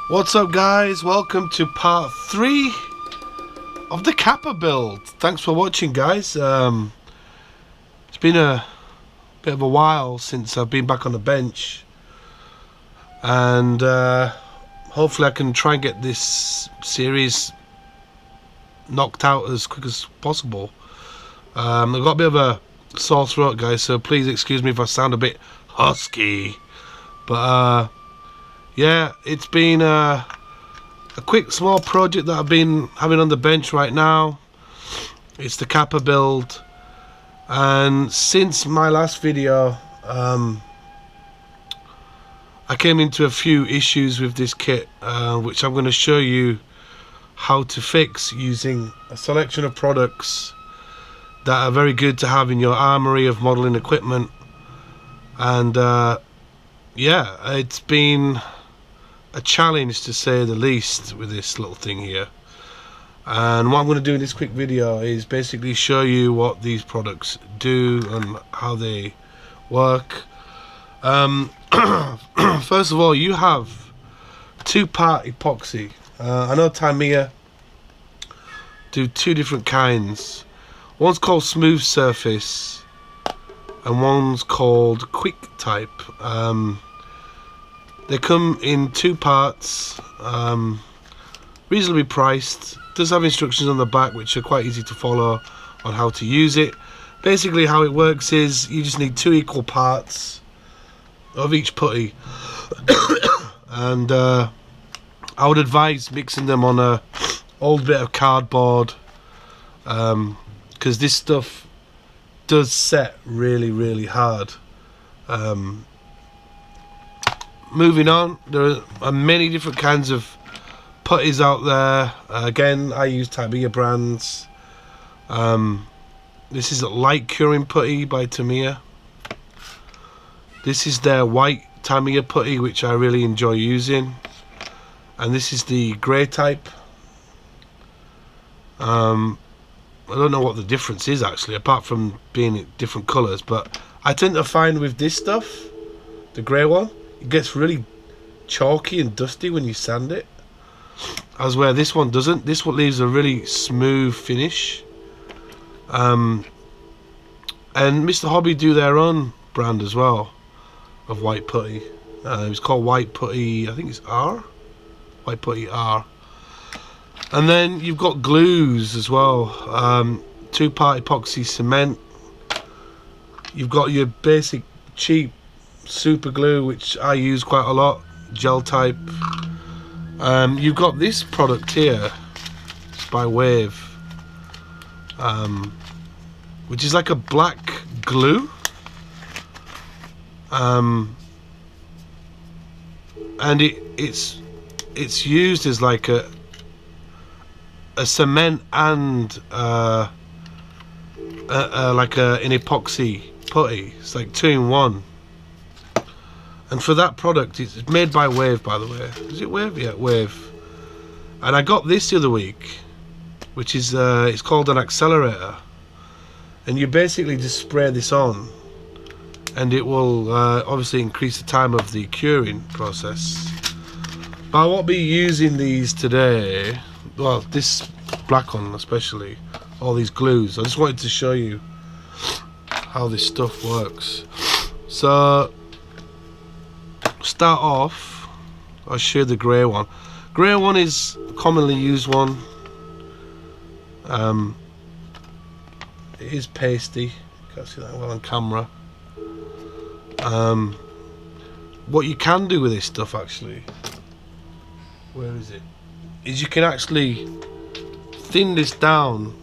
What's up, guys? Welcome to part 3 of the Kappa build. Thanks for watching, guys. It's been a bit of a while since I've been back on the bench, and hopefully I can try and get this series knocked out as quick as possible. I've got a bit of a sore throat, guys, so please excuse me if I sound a bit husky, but yeah, it's been a quick small project that I've been having on the bench right now. It's the Kappa build, and since my last video I came into a few issues with this kit, which I'm going to show you how to fix using a selection of products that are very good to have in your armory of modeling equipment. And yeah, it's been a challenge to say the least with this little thing here, and what I'm going to do in this quick video is basically show you what these products do and how they work. First of all, you have two-part epoxy. I know Tamiya do two different kinds. One's called smooth surface and one's called quick type. They come in two parts, reasonably priced. Does have instructions on the back which are quite easy to follow on how to use it. Basically how it works is you just need two equal parts of each putty, and I would advise mixing them on a old bit of cardboard, because this stuff does set really hard. Moving on, there are many different kinds of putties out there. Again, I use Tamiya brands. This is a light curing putty by Tamiya. This is their white Tamiya putty, which I really enjoy using. And this is the grey type. I don't know what the difference is actually, apart from being in different colours, but I tend to find with this stuff, the grey one, it gets really chalky and dusty when you sand it, as where this one doesn't. This one leaves a really smooth finish. And mr.hobby do their own brand as well of white putty. It's called White Putty, I think it's R, White Putty R. And then you've got glues as well, two-part epoxy cement. You've got your basic cheap super glue, which I use quite a lot, gel type. You've got this product here, it's by Wave, which is like a black glue, and it's used as like a cement and like an epoxy putty. It's like 2 in 1. And for that product, it's made by Wave, by the way. Is it Wave? Yeah, Wave. And I got this the other week, which is it's called an accelerator, and you basically just spray this on, and it will obviously increase the time of the curing process. But I won't be using these today. Well, this black one especially, all these glues. I just wanted to show you how this stuff works. So start off, I'll show you the grey one. Grey one is a commonly used one. It is pasty, can't see that well on camera. What you can do with this stuff actually, where is it, is you can actually thin this down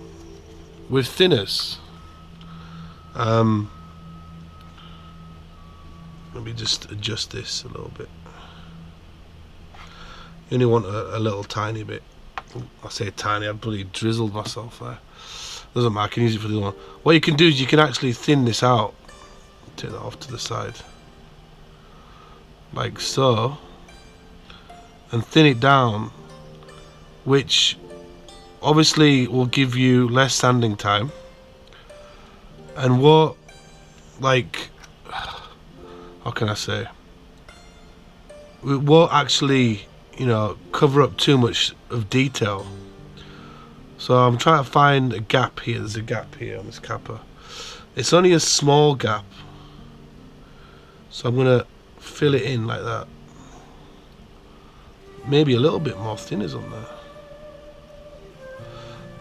with thinners. Let me just adjust this a little bit. You only want a little tiny bit. I say tiny, I've bloody drizzled myself there. Doesn't matter, I can use it for the other one. What you can do is you can actually thin this out. Take that off to the side, like so, and thin it down, which obviously will give you less sanding time, and what, like, how can I say, it won't actually you know, cover up too much of detail. So I'm trying to find a gap here. There's a gap here on this kappa. It's only a small gap, so I'm gonna fill it in like that. Maybe a little bit more thinners on there.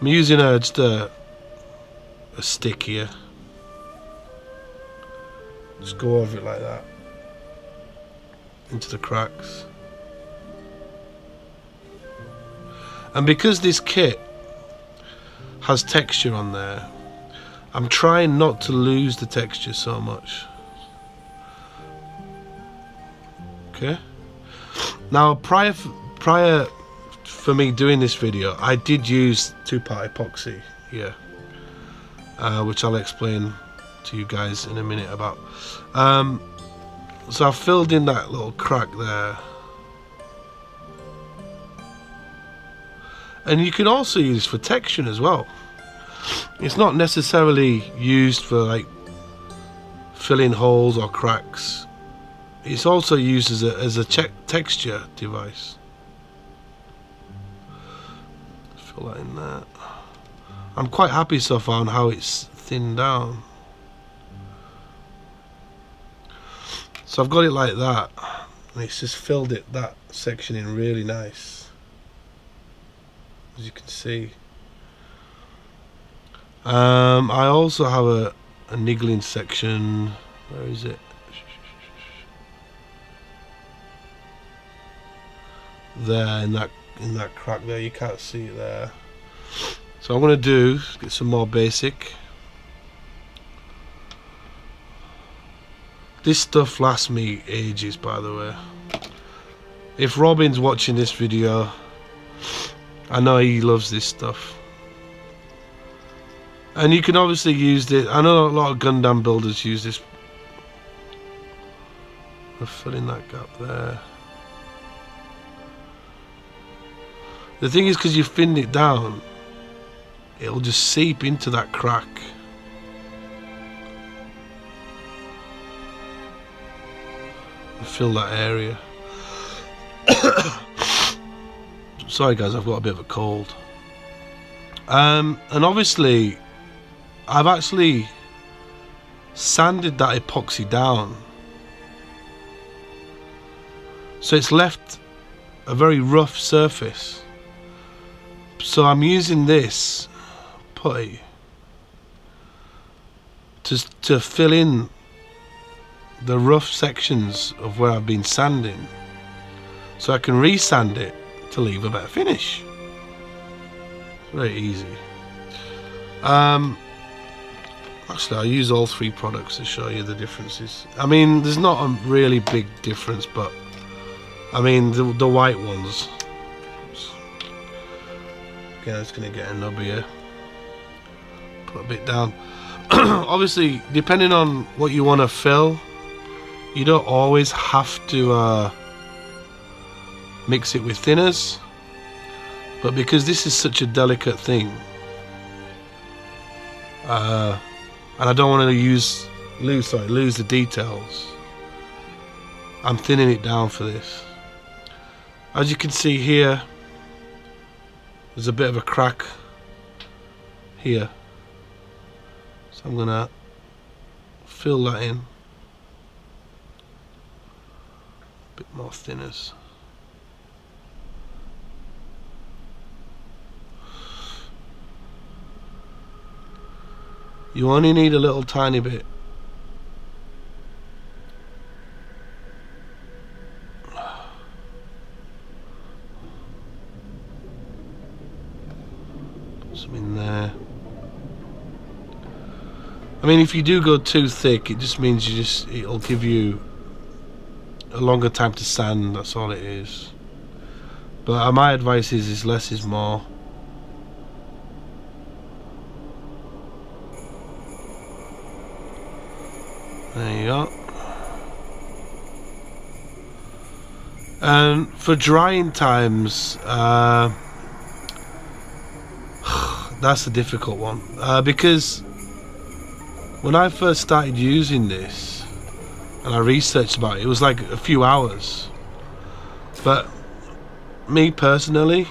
I'm using just a stick here. Just go over it like that into the cracks. And because this kit has texture on there, I'm trying not to lose the texture so much. Okay. Now, prior for me doing this video, I did use 2-part epoxy here, which I'll explain to you guys in a minute about. So I filled in that little crack there. And you can also use for texture as well. It's not necessarily used for like filling holes or cracks. It's also used as a texture device. Fill that in there. I'm quite happy so far on how it's thinned down. So I've got it like that, and it's just filled that section in really nice, as you can see. I also have a niggling section. Where is it? There, in that crack there. You can't see it there. So I'm gonna get some more basic. This stuff lasts me ages, by the way. If Robin's watching this video, I know he loves this stuff. And you can obviously use it. I know a lot of Gundam builders use this. We're filling that gap there. The thing is, because you thin it down, it'll just seep into that crack. And fill that area. Sorry guys, I've got a bit of a cold. And obviously, I've actually sanded that epoxy down, so it's left a very rough surface. So I'm using this putty to fill in the rough sections of where I've been sanding, so I can re-sand it to leave a better finish. Very easy. Actually, I'll use all 3 products to show you the differences. I mean, there's not a really big difference, but I mean the white ones. Again, it's going to get a nub here. Put a bit down. Obviously, depending on what you want to fill, you don't always have to mix it with thinners. But because this is such a delicate thing, and I don't want to lose the details, I'm thinning it down for this. As you can see here, there's a bit of a crack here, so I'm gonna fill that in. A bit more thinners. You only need a little tiny bit. Put some in there. I mean, if you do go too thick, it just means it'll give you a longer time to sand. That's all it is. But my advice is less is more. There you go. And for drying times, that's a difficult one, because when I first started using this and I researched about it, it was like a few hours. But me personally,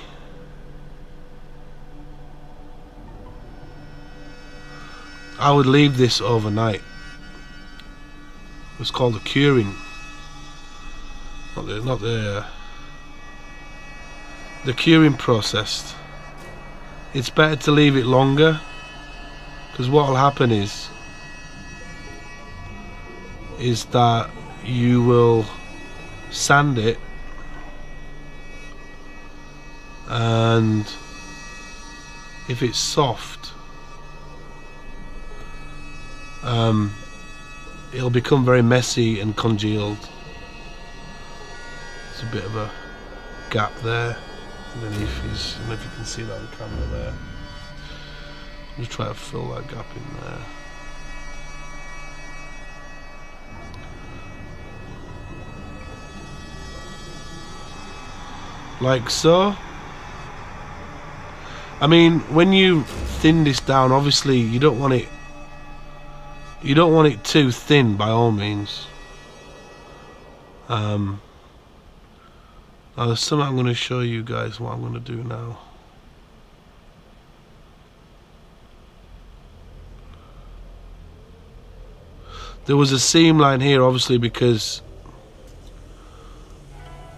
I would leave this overnight. It's called the curing, not the curing process. It's better to leave it longer, because what will happen is that you will sand it, and if it's soft, it'll become very messy and congealed. There's a bit of a gap there underneath his, I don't know if you can see that on camera there. Just try to fill that gap in there. Like so. I mean, when you thin this down, obviously you don't want it too thin by all means. Now there's something I'm going to show you guys what I'm going to do now. There was a seam line here, obviously, because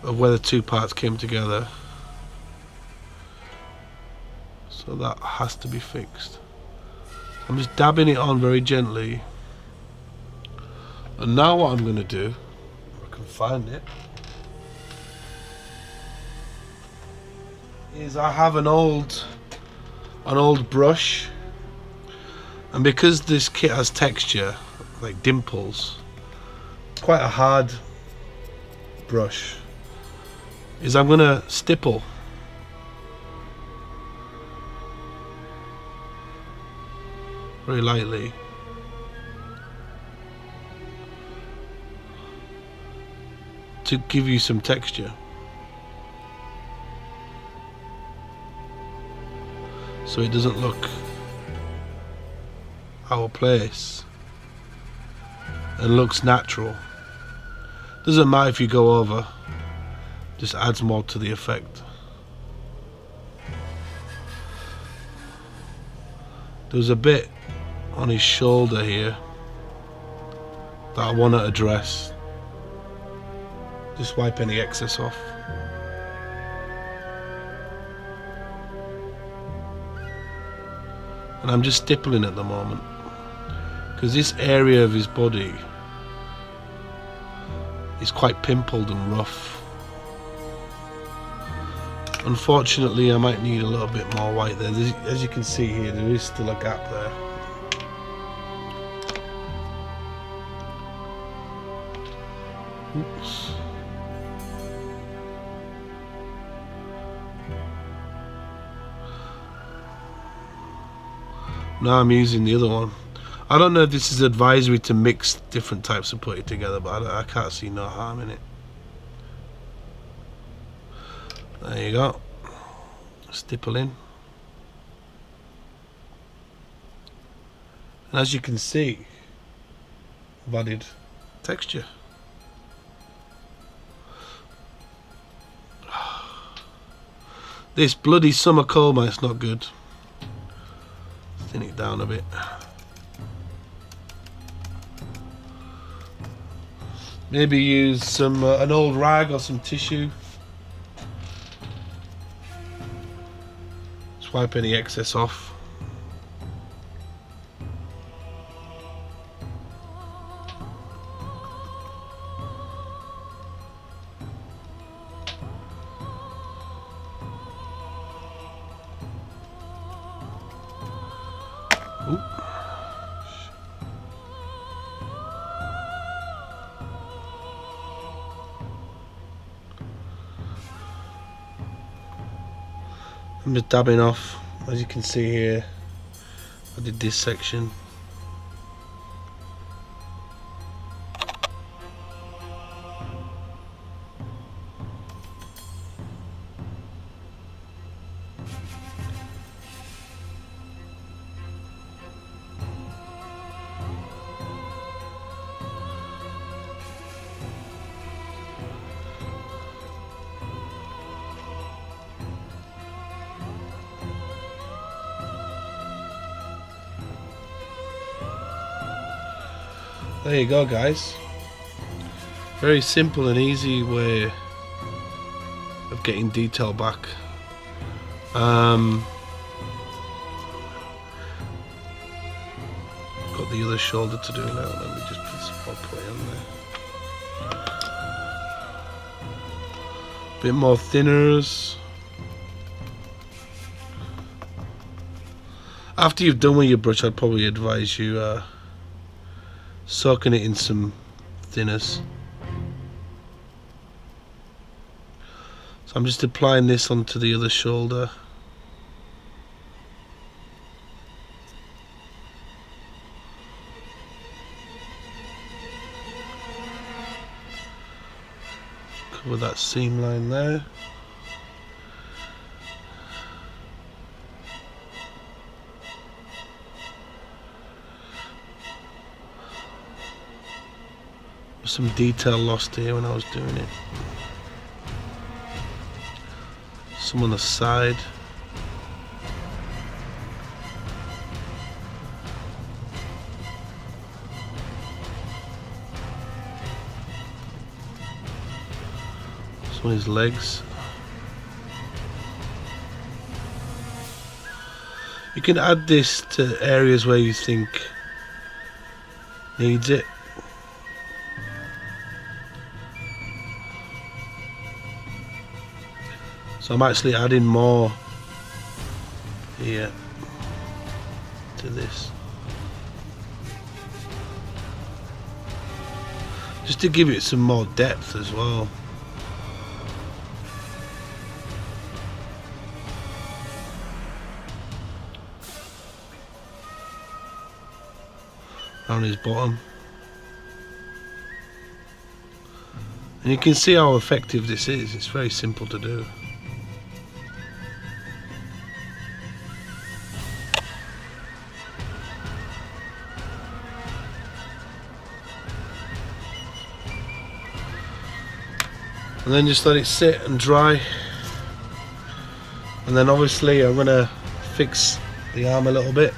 of where the two parts came together. So that has to be fixed. I'm just dabbing it on very gently. And now what I'm going to do, if I can find it, is I have an old brush, and because this kit has texture, like dimples, quite a hard brush, is I'm going to stipple very lightly. To give you some texture. So it doesn't look out of place and looks natural. Doesn't matter if you go over, just adds more to the effect. There's a bit on his shoulder here that I want to address. Just wipe any excess off. And I'm just stippling at the moment, because this area of his body is quite pimpled and rough. Unfortunately, I might need a little bit more white there. As you can see here, there is still a gap there. Oops. Now I'm using the other one. I don't know if this is advisory to mix different types of putty together, but I can't see no harm in it. There you go. Stipple in. And as you can see, I've added texture. This bloody summer coma, it's not good. Thin it down a bit. Maybe use some an old rag or some tissue. Just wipe any excess off. Oop. I'm just dabbing off. As you can see here, I did this section. There you go, guys. Very simple and easy way of getting detail back. Got the other shoulder to do now. Let me just put some more putty on there. Bit more thinners. After you've done with your brush, I'd probably advise you soaking it in some thinners. So I'm just applying this onto the other shoulder. Cover that seam line there. Some detail lost here when I was doing it. Some on the side. Some on his legs. You can add this to areas where you think needs it. So I'm actually adding more here to this, just to give it some more depth as well. On his bottom. And you can see how effective this is. It's very simple to do. And then just let it sit and dry. And then obviously I'm going to fix the arm a little bit.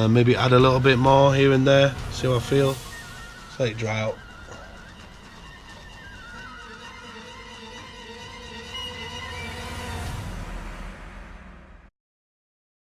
Maybe add a little bit more here and there, see how I feel. Just let it dry out.